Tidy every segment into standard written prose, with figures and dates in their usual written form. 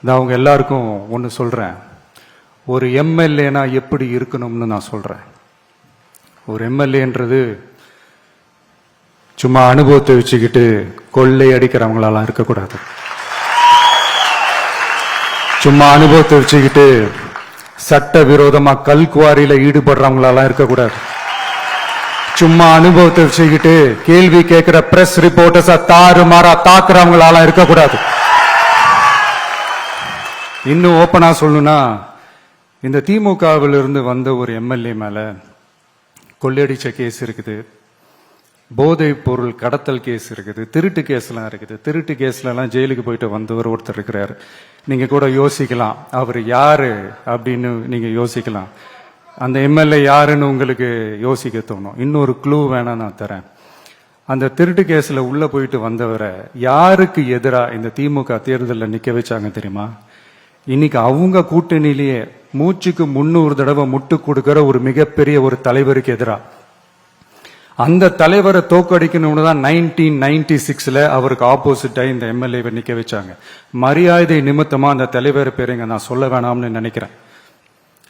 நான் அவங்க எல்லாருக்கும் ஒன்று சொல்கிறேன். ஒரு எம்எல்ஏனா எப்படி இருக்கணும்னு நான் சொல்கிறேன். ஒரு எம்எல்ஏன்றது சும்மா அனுபவத்தை வச்சுக்கிட்டு கொள்ளை அடிக்கிறவங்களாலாம் இருக்கக்கூடாது. சும்மா அனுபவத்தை வச்சுக்கிட்டு சட்ட விரோதமா கல்குவாரியில ஈடுபடுறவங்களாலாம் இருக்கக்கூடாது. சும்மா அனுபவத்தை வச்சுக்கிட்டு கேள்வி கேட்கிற பிரஸ் ரிப்போர்ட்டர்ஸா தாறுமாறா தாக்குறவங்களாலாம் இருக்கக்கூடாது. இன்னும் ஓப்பனா சொல்லணும்னா, இந்த திமுகவில் இருந்து வந்த ஒரு எம்எல்ஏ மேல கொள்ளையடிச்ச கேஸ் இருக்குது, போதைப் பொருள் கடத்தல் கேஸ் இருக்குது, திருட்டு கேஸ்லாம் இருக்குது. திருட்டு கேஸ்லாம் ஜெயிலுக்கு போயிட்டு வந்தவர் ஒருத்தர் இருக்கிறார். நீங்க கூட யோசிக்கலாம் அவர் யாரு அப்படின்னு. நீங்க யோசிக்கலாம் அந்த எம்எல்ஏ யாருன்னு உங்களுக்கு யோசிக்க தோணும். இன்னொரு க்ளூ வேணா நான் தரேன். அந்த திருட்டு கேஸ்ல உள்ள போயிட்டு வந்தவரை யாருக்கு எதிராக இந்த திமுக தேர்தலில் நிக்க வச்சாங்க தெரியுமா? இன்னைக்கு அவங்க கூட்டணியிலேயே மூச்சுக்கு 300 தடவை முட்டு கொடுக்கிற ஒரு மிகப்பெரிய ஒரு தலைவருக்கு எதிராக. அந்த தலைவரை தோக்கடிக்கணும்னு தான் 1996 அவருக்கு ஆப்போசிட்டா இந்த எம்எல்ஏவை நிக்க வச்சாங்க. மரியாதை நிமித்தமா அந்த தலைவர் பேருங்க நான் சொல்ல வேணாம்னு நினைக்கிறேன்.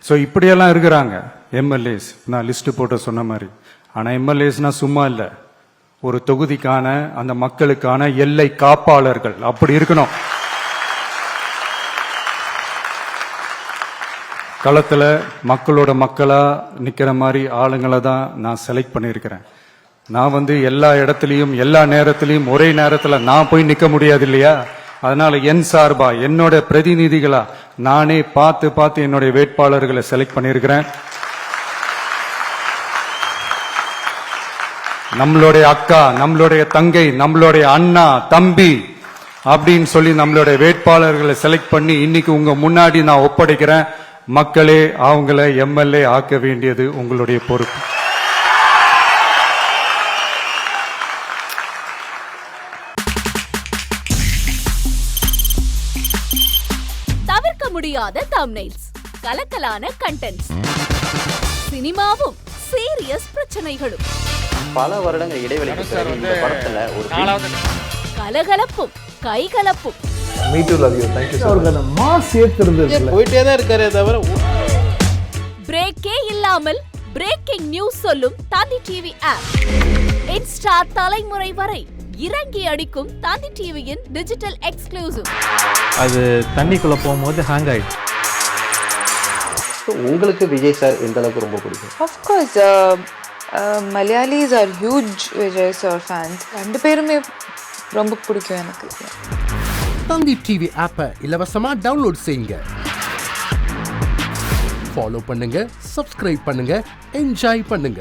ஸோ இப்படியெல்லாம் இருக்கிறாங்க எம்எல்ஏஸ், நான் லிஸ்ட் போட்டு சொன்ன மாதிரி. ஆனா எம்எல்ஏஸ்னா சும்மா இல்லை, ஒரு தொகுதிக்கான அந்த மக்களுக்கான எல்லை காப்பாளர்கள். அப்படி இருக்கணும். களத்துல மக்களோட மக்களா நிக்கிற மாதிரி ஆளுங்களை தான் நான் செலக்ட் பண்ணியிருக்கிறேன். நான் எல்லா இடத்துலையும் எல்லா நேரத்திலையும் ஒரே நேரத்தில் நான் போய் நிக்க முடியாது இல்லையா? அதனால என் சார்பா என்னோட பிரதிநிதிகளா நானே பார்த்து என்னுடைய வேட்பாளர்களை செலக்ட் பண்ணியிருக்கிறேன். நம்மளுடைய அக்கா, நம்மளுடைய தங்கை, நம்மளுடைய அண்ணா, தம்பி அப்படின்னு சொல்லி நம்மளுடைய வேட்பாளர்களை செலக்ட் பண்ணி இன்னைக்கு உங்க முன்னாடி நான் ஒப்படைக்கிறேன். மக்களே, அவங்கள எம்எல்ஏ ஆக்க வேண்டியது உங்களுடைய பொறுப்பு. தவிர்க்க முடியாத தம்ப்நெயில்ஸ், கலக்கலான கண்டென்ட்ஸ், சினிமாவும் சீரியஸ் பிரச்சனைகளும், பல வருடங்கள் இடைவெளிக்கு பிறகு இந்த படத்துல ஒரு கலகலப்பும் கைகலப்பும், போயிட்டே தான் இருக்காரே தவிர பிரேக்கே இல்லாமல் பிரேக்கிங் நியூஸ் சொல்லும் தந்தி டிவி ஆப். இன்ஸ்டா தலைமுறை வரை இறங்கி அடிக்கும் தந்தி டிவியின் டிஜிட்டல் எக்ஸ்க்ளூசிவ். அது தண்ணிக்குள்ள போகும்போது ஹேங் ஆயிடுச்சு. உங்களுக்கு விஜய் சார் எந்த அளவுக்கு ரொம்ப பிடிக்கும்? Of course, Malayalis are huge Vijay sir fans. ரெண்டு பேருமே ரொம்ப பிடிக்கும் எனக்கு. தந்தி டிவி ஆப்பை இலவசமா டவுன்லோட் செய்யுங்க. ஃபாலோ பண்ணுங்க, சப்ஸ்கிரைப் பண்ணுங்க, என்ஜாய் பண்ணுங்க.